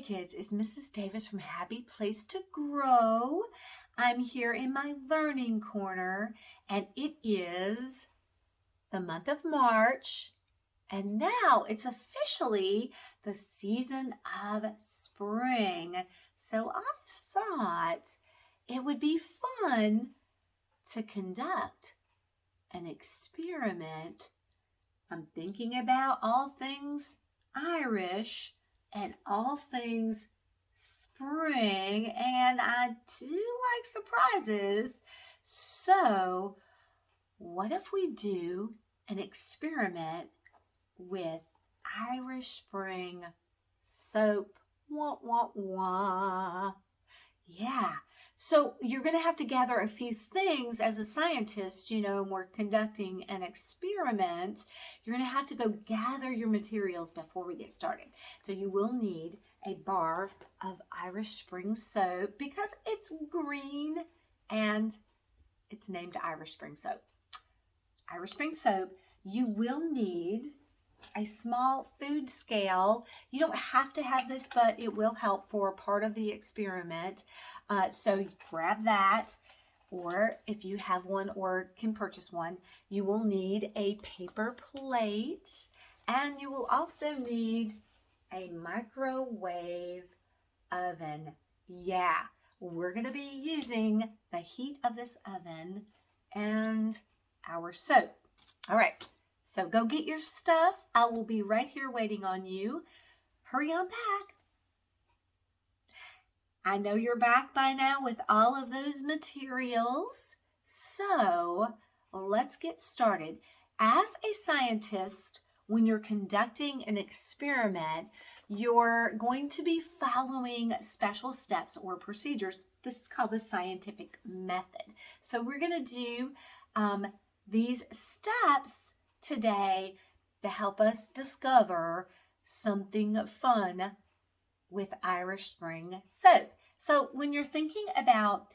kids, it's Mrs. Davis from Happy Place to Grow. I'm here in my learning corner, and it is the month of March, and now it's officially the season of spring. So I thought it would be fun to conduct an experiment. I'm thinking about all things Irish and all things spring, and I do like surprises. So, what if we do an experiment with Irish Spring soap? Wah, wah, wah. Yeah. So you're going to have to gather a few things as a scientist, when we're conducting an experiment. You're going to have to go gather your materials before we get started. So you will need a bar of Irish Spring soap because it's green and it's named Irish Spring soap. Irish Spring soap. You will need a small food scale. You don't have to have this, but it will help for part of the experiment. So grab that, or if you have one or can purchase one, you will need a paper plate, and you will also need a microwave oven. Yeah, we're going to be using the heat of this oven and our soap. All right. So go get your stuff. I will be right here waiting on you. Hurry on back. I know you're back by now with all of those materials. So let's get started. As a scientist, when you're conducting an experiment, you're going to be following special steps or procedures. This is called the scientific method. So we're going to do these steps today to help us discover something fun with Irish Spring soap. So when you're thinking about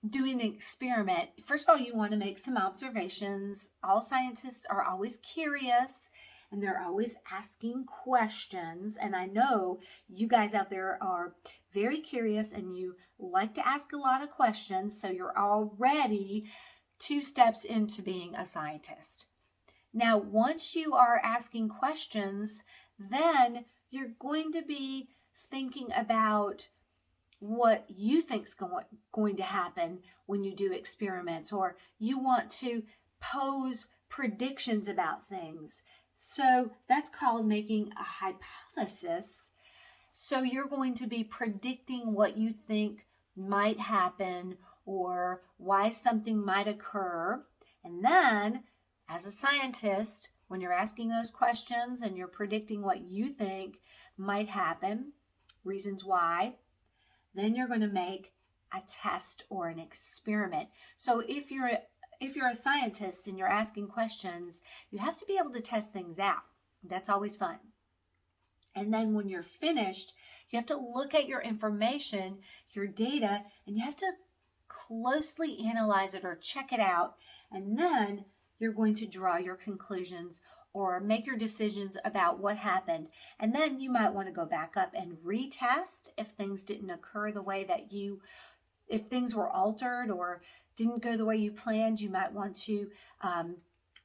doing an experiment, first of all, you want to make some observations. All scientists are always curious and they're always asking questions. And I know you guys out there are very curious and you like to ask a lot of questions. So you're already 2 steps into being a scientist. Now, once you are asking questions, then you're going to be thinking about what you think's going to happen when you do experiments, or you want to pose predictions about things. So that's called making a hypothesis. So you're going to be predicting what you think might happen or why something might occur. And then, as a scientist, when you're asking those questions and you're predicting what you think might happen, reasons why, then you're going to make a test or an experiment. So if you're a scientist and you're asking questions, you have to be able to test things out. That's always fun. And then when you're finished, you have to look at your information, your data, and you have to closely analyze it or check it out. And then you're going to draw your conclusions or make your decisions about what happened. And then you might want to go back up and retest if things didn't occur the way that if things were altered or didn't go the way you planned, you might want to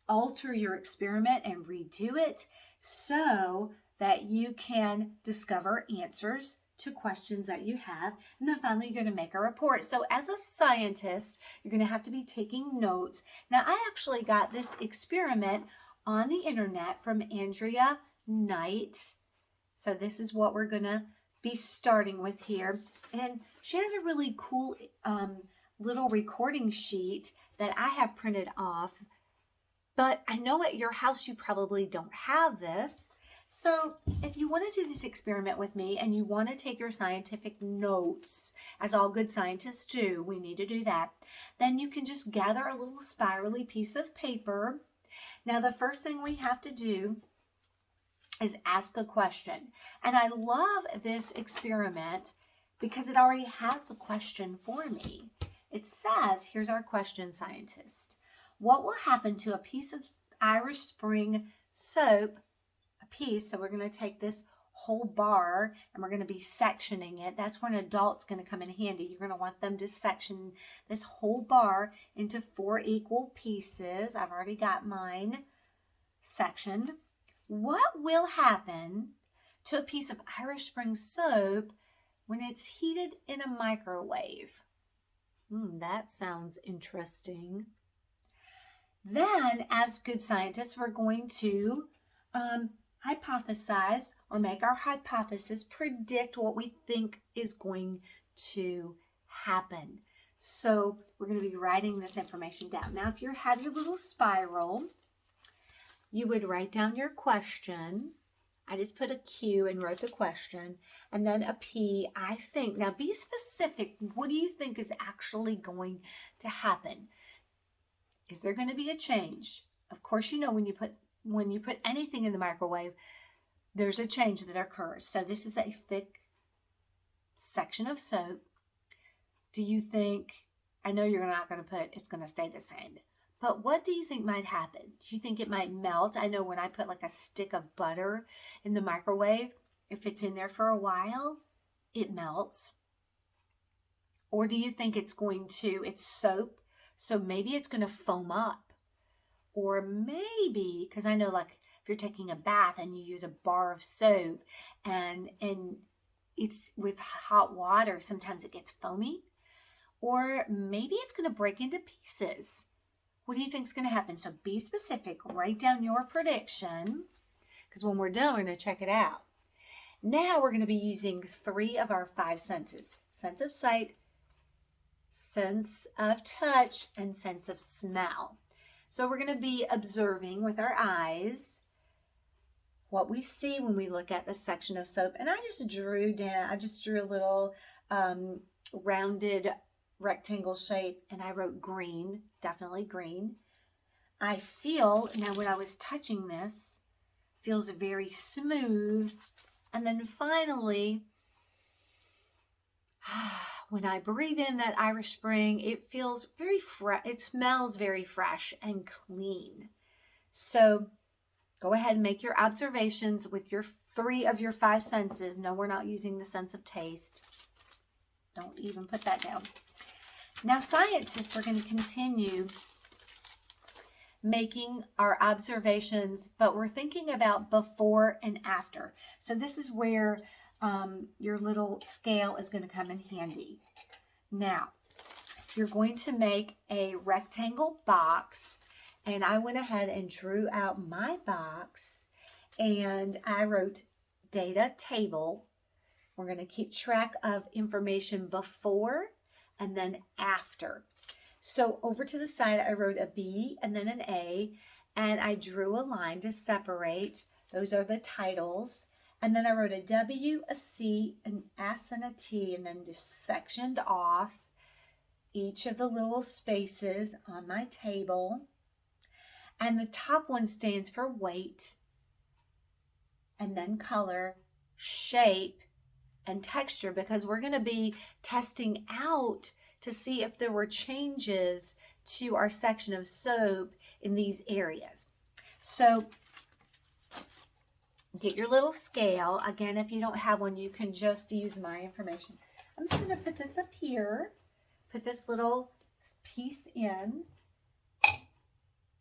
alter your experiment and redo it so that you can discover answers to questions that you have. And then finally, you're going to make a report. So as a scientist, you're going to have to be taking notes. Now, I actually got this experiment on the internet from Andrea Knight. So this is what we're going to be starting with here. And she has a really cool little recording sheet that I have printed off. But I know at your house you probably don't have this. So if you want to do this experiment with me and you want to take your scientific notes, as all good scientists do, we need to do that, then you can just gather a little spirally piece of paper. Now, the first thing we have to do is ask a question. And I love this experiment because it already has a question for me. It says, here's our question, scientist. What will happen to a piece of Irish Spring soap, a piece, so we're going to take this whole bar and we're going to be sectioning it. That's where an adult's going to come in handy. You're going to want them to section this whole bar into 4 equal pieces. I've already got mine sectioned. What will happen to a piece of Irish Spring soap when it's heated in a microwave? That sounds interesting. Then, as good scientists, we're going to hypothesize or make our hypothesis predict what we think is going to happen. So we're going to be writing this information down. Now, if you have your little spiral, you would write down your question. I just put a Q and wrote the question, and then a P, I think. Now be specific. What do you think is actually going to happen? Is there going to be a change? Of course, you know when you put anything in the microwave, there's a change that occurs. So this is a thick section of soap. Do you think, I know you're not going to put it's going to stay the same, but what do you think might happen? Do you think it might melt? I know when I put like a stick of butter in the microwave, if it's in there for a while, it melts. Or do you think it's soap, so maybe it's going to foam up? Or maybe, because I know like if you're taking a bath and you use a bar of soap and it's with hot water, sometimes it gets foamy. Or maybe it's going to break into pieces. What do you think is going to happen? So be specific. Write down your prediction, because when we're done, we're going to check it out. Now we're going to be using 3 of our 5 senses. Sense of sight, sense of touch, and sense of smell. So we're going to be observing with our eyes what we see when we look at a section of soap. And I just drew a little rounded rectangle shape, and I wrote green, definitely green. I feel, now when I was touching this, feels very smooth. And then finally, when I breathe in that Irish Spring, it feels very fresh. It smells very fresh and clean. So go ahead and make your observations with your 3 of your 5 senses. No, we're not using the sense of taste. Don't even put that down. Now, scientists, we're going to continue making our observations, but we're thinking about before and after. So this is where your little scale is going to come in handy. Now, you're going to make a rectangle box, and I went ahead and drew out my box, and I wrote data table. We're going to keep track of information before and then after. So over to the side, I wrote a B and then an A, and I drew a line to separate. Those are the titles. And then I wrote a W, a C, an S, and a T, and then just sectioned off each of the little spaces on my table. And the top one stands for weight, and then color, shape, and texture, because we're going to be testing out to see if there were changes to our section of soap in these areas. So get your little scale. Again, if you don't have one, you can just use my information. I'm just going to put this up here, put this little piece in,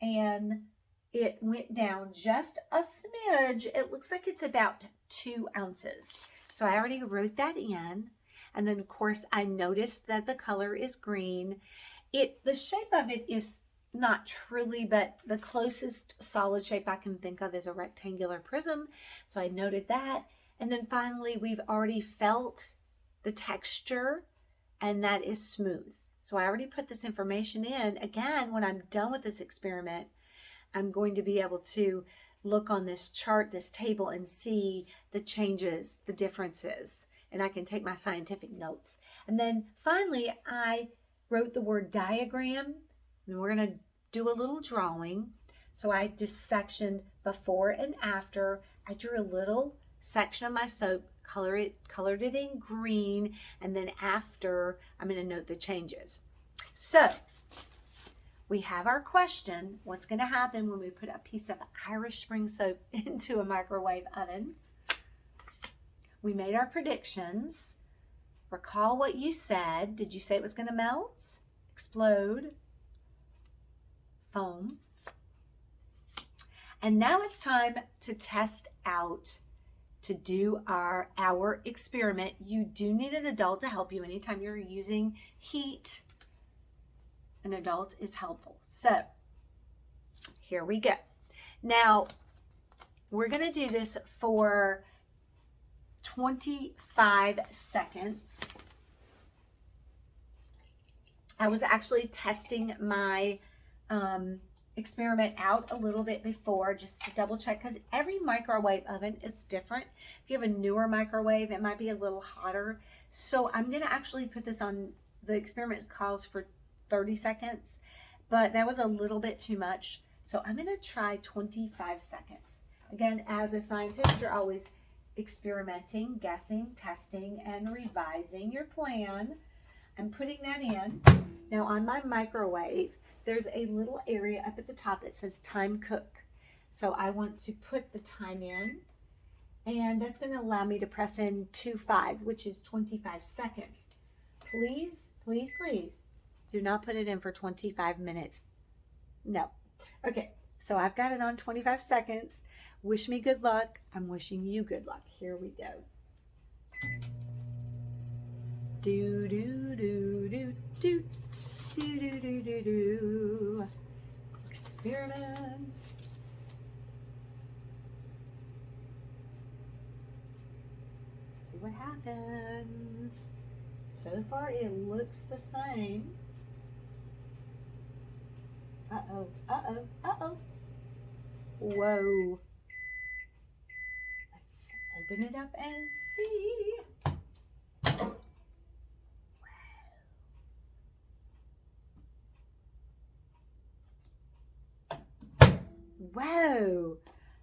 and it went down just a smidge. It looks like it's about 2 ounces. So I already wrote that in. And then, of course, I noticed that the color is green. The shape of it is not truly, but the closest solid shape I can think of is a rectangular prism. So I noted that. And then finally, we've already felt the texture, and that is smooth. So I already put this information in. Again, when I'm done with this experiment, I'm going to be able to look on this chart, this table, and see the changes, the differences, and I can take my scientific notes. And then finally, I wrote the word diagram, and we're going to do a little drawing. So I just sectioned before and after. I drew a little section of my soap, colored it in green, and then after, I'm going to note the changes. So we have our question, what's going to happen when we put a piece of Irish Spring soap into a microwave oven? we made our predictions. Recall what you said. Did you say it was going to melt, explode, foam? And now it's time to test out, to do our experiment. You do need an adult to help you anytime you're using heat. An adult is helpful. So here we go. Now we're going to do this for 25 seconds. I was actually testing my experiment out a little bit before, just to double check, because every microwave oven is different. If you have a newer microwave, it might be a little hotter. So I'm going to actually put this on, the experiment calls for 30 seconds, but that was a little bit too much. So I'm going to try 25 seconds. Again, as a scientist, you're always experimenting, guessing, testing, and revising your plan. I'm putting that in. Now on my microwave, there's a little area up at the top that says time cook. So I want to put the time in, and that's going to allow me to press in 2-5, which is 25 seconds. Please, please, please do not put it in for 25 minutes. No. Okay, so I've got it on 25 seconds. Wish me good luck. I'm wishing you good luck. Here we go. Do, do, do, do, do. Do, do, do, do, do. Experiment. See what happens. So far it looks the same. Uh-oh, uh-oh, uh-oh. Whoa. Let's open it up and see. Whoa,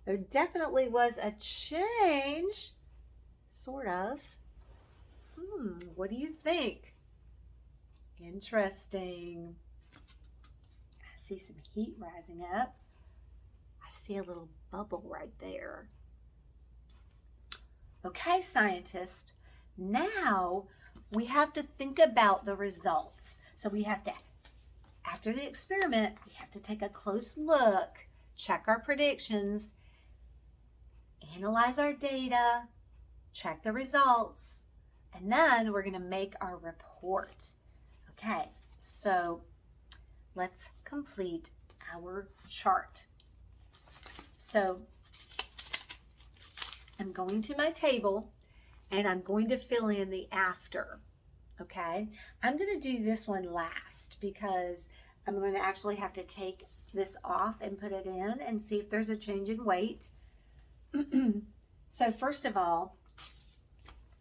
there definitely was a change, sort of. What do you think? Interesting. I see some heat rising up. I see a little bubble right there. Okay, scientists, now we have to think about the results. So we have to, after the experiment, we have to take a close look, check our predictions, analyze our data, check the results, and then we're going to make our report. Okay, so let's complete our chart. So I'm going to my table and I'm going to fill in the after. Okay, I'm going to do this one last because I'm going to actually have to take this off and put it in and see if there's a change in weight. So first of all,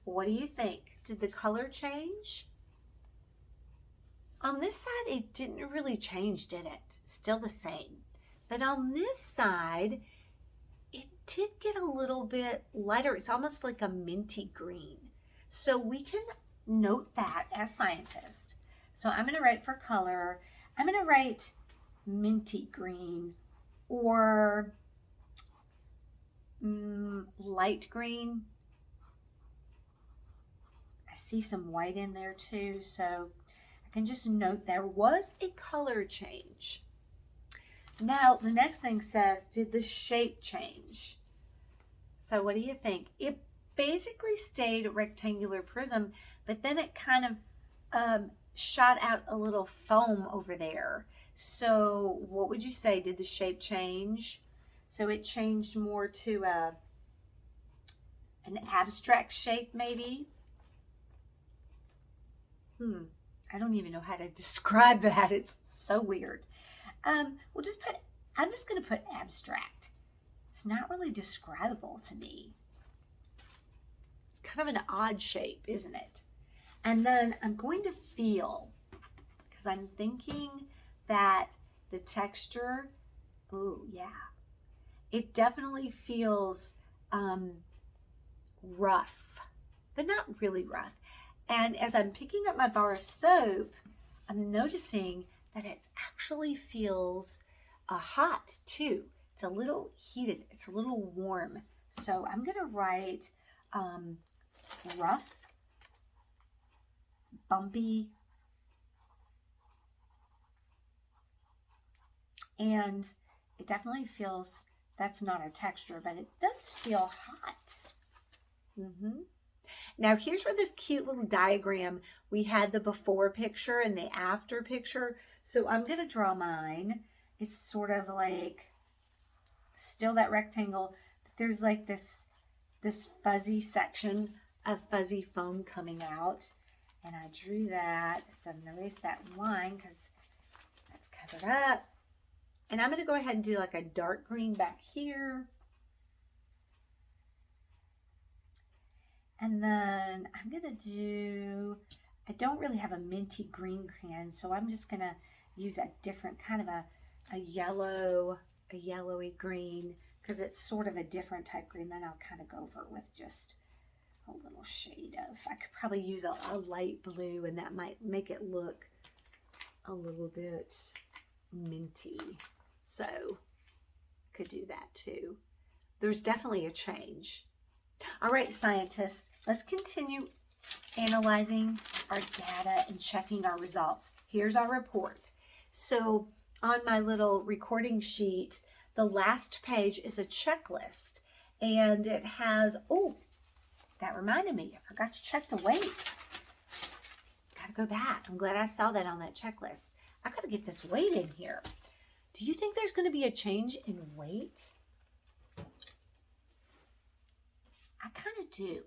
what do you think? Did the color change? On this side, it didn't really change, did it? Still the same. But on this side, it did get a little bit lighter. It's almost like a minty green. So we can note that as scientists. So I'm going to write for color. I'm going to write minty green or light green. I see some white in there too, so I can just note there was a color change. Now the next thing says, did the shape change? So what do you think? It basically stayed a rectangular prism, but then it kind of shot out a little foam over there. So what would you say? Did the shape change? So it changed more to an abstract shape maybe? I don't even know how to describe that. It's so weird. I'm just going to put abstract. It's not really describable to me. It's kind of an odd shape, isn't it? And then I'm going to feel, because I'm thinking that the texture, oh yeah, it definitely feels rough, but not really rough. And as I'm picking up my bar of soap, I'm noticing that it actually feels hot too. It's a little heated, it's a little warm. So I'm gonna write rough, bumpy, and it definitely feels, that's not a texture, but it does feel hot. Now here's where this cute little diagram, we had the before picture and the after picture. So I'm going to draw mine. It's sort of like still that rectangle, but there's like this fuzzy section of fuzzy foam coming out. And I drew that. So I'm going to erase that line because that's covered up. And I'm going to go ahead and do like a dark green back here. And then I'm going to do, I don't really have a minty green crayon, so I'm just going to use a different kind of a yellowy green, because it's sort of a different type green. Then I'll kind of go over it with just a little shade of, I could probably use a light blue, and that might make it look a little bit minty. So could do that too. There's definitely a change. All right, scientists, let's continue analyzing our data and checking our results. Here's our report. So on my little recording sheet, the last page is a checklist, and it has, oh, that reminded me, I forgot to check the weight. Gotta go back. I'm glad I saw that on that checklist. I gotta get this weight in here. Do you think there's gonna be a change in weight? I kind of do.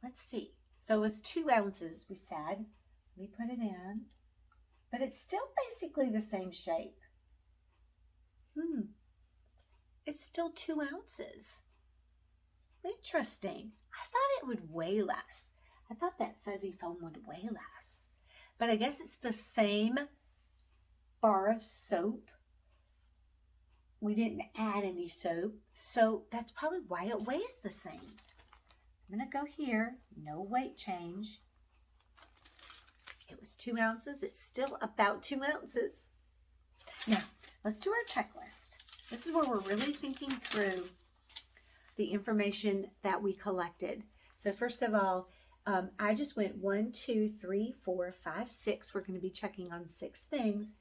Let's see. So it was 2 ounces, we said. We put it in. But it's still basically the same shape. It's still 2 ounces. Interesting. I thought it would weigh less. I thought that fuzzy foam would weigh less. But I guess it's the same bar of soap. We didn't add any soap, so that's probably why it weighs the same. I'm going to go here, no weight change. It was 2 ounces. It's still about 2 ounces. Now, let's do our checklist. This is where we're really thinking through the information that we collected. So first of all, I just went 1, 2, 3, 4, 5, 6. We're going to be checking on 6 things.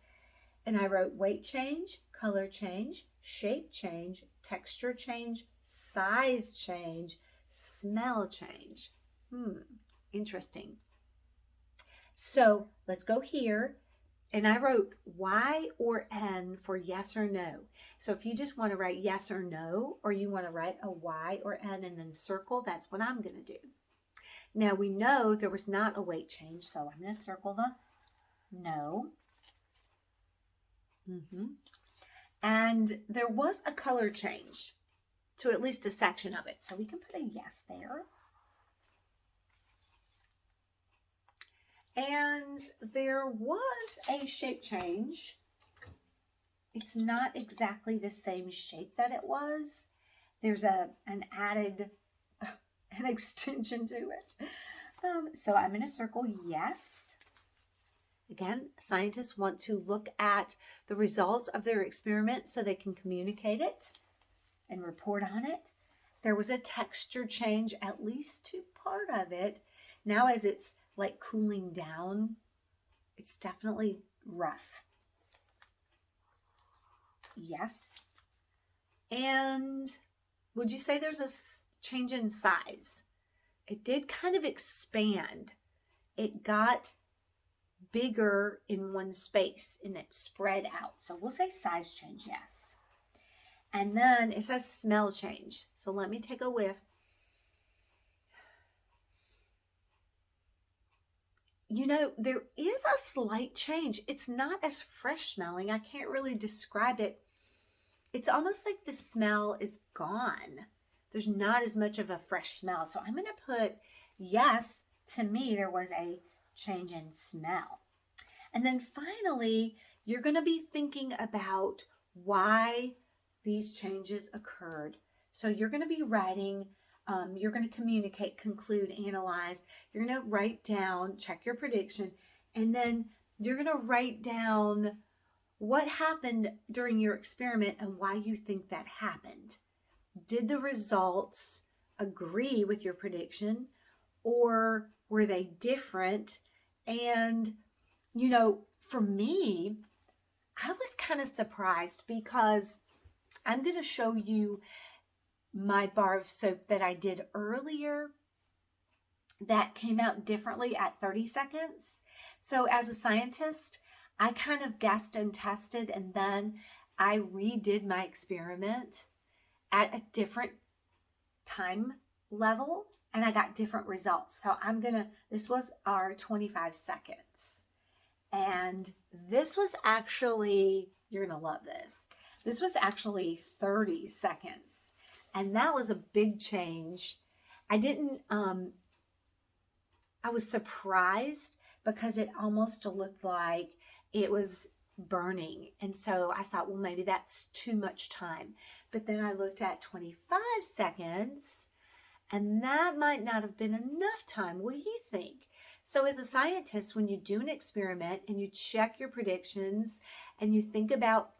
And I wrote weight change, color change, shape change, texture change, size change, smell change. Interesting. So let's go here. And I wrote Y or N for yes or no. So if you just want to write yes or no, or you want to write a Y or N and then circle, that's what I'm going to do. Now we know there was not a weight change, so I'm going to circle the no. And there was a color change to at least a section of it. So we can put a yes there. And there was a shape change. It's not exactly the same shape that it was. There's an added, an extension to it. So I'm going to circle yes. Again, scientists want to look at the results of their experiment so they can communicate it and report on it. There was a texture change, at least to part of it. Now as it's like cooling down, it's definitely rough. Yes. And would you say there's a change in size? It did kind of expand. It got bigger in one space and it spread out. So we'll say size change, yes. And then it says smell change. So let me take a whiff. You know, there is a slight change. It's not as fresh smelling. I can't really describe it. It's almost like the smell is gone. There's not as much of a fresh smell. So I'm going to put yes. To me, there was a change in smell. And then finally, you're going to be thinking about why these changes occurred. So you're going to be writing, you're going to communicate, conclude, analyze. You're going to write down, check your prediction, and then you're going to write down what happened during your experiment and why you think that happened. Did the results agree with your prediction, or were they different? And, for me, I was kind of surprised because I'm going to show you my bar of soap that I did earlier that came out differently at 30 seconds. So as a scientist, I kind of guessed and tested, and then I redid my experiment at a different time level, and I got different results. So this was our 25 seconds. And this was actually, you're going to love this. This was actually 30 seconds. And that was a big change. I was surprised because it almost looked like it was burning. And so I thought, well, maybe that's too much time. But then I looked at 25 seconds, and that might not have been enough time. What do you think? So as a scientist, when you do an experiment and you check your predictions and you think about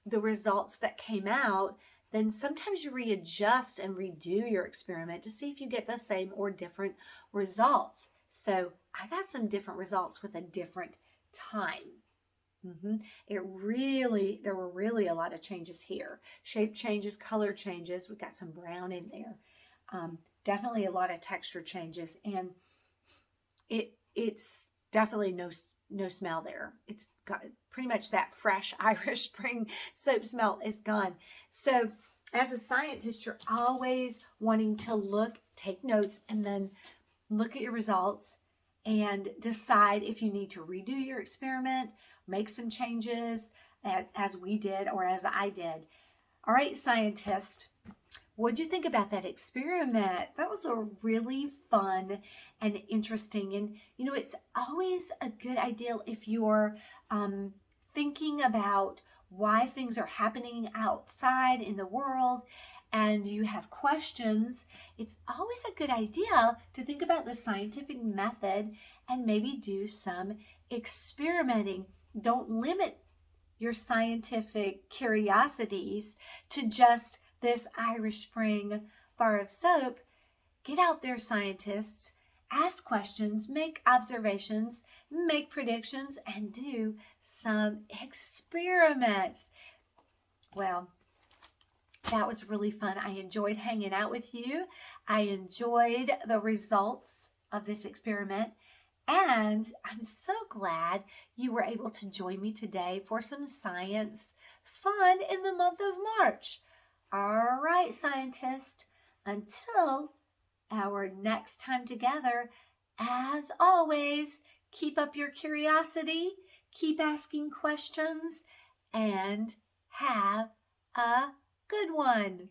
the results that came out, then sometimes you readjust and redo your experiment to see if you get the same or different results. So I got some different results with a different time. There were really a lot of changes here. Shape changes, color changes. We got some brown in there. Definitely a lot of texture changes, and it's definitely no smell there. It's got pretty much that fresh Irish Spring soap smell is gone. So as a scientist, you're always wanting to take notes, and then look at your results and decide if you need to redo your experiment, make some changes as we did or as I did. All right, scientist, what'd you think about that experiment? That was a really fun and interesting. And, it's always a good idea if you're thinking about why things are happening outside in the world and you have questions, it's always a good idea to think about the scientific method and maybe do some experimenting. Don't limit your scientific curiosities to just this Irish Spring bar of soap. Get out there, scientists. Ask questions, make observations, make predictions, and do some experiments. Well, that was really fun. I enjoyed hanging out with you. I enjoyed the results of this experiment. And I'm so glad you were able to join me today for some science fun in the month of March. All right, scientists, until our next time together, as always, keep up your curiosity, keep asking questions, and have a good one.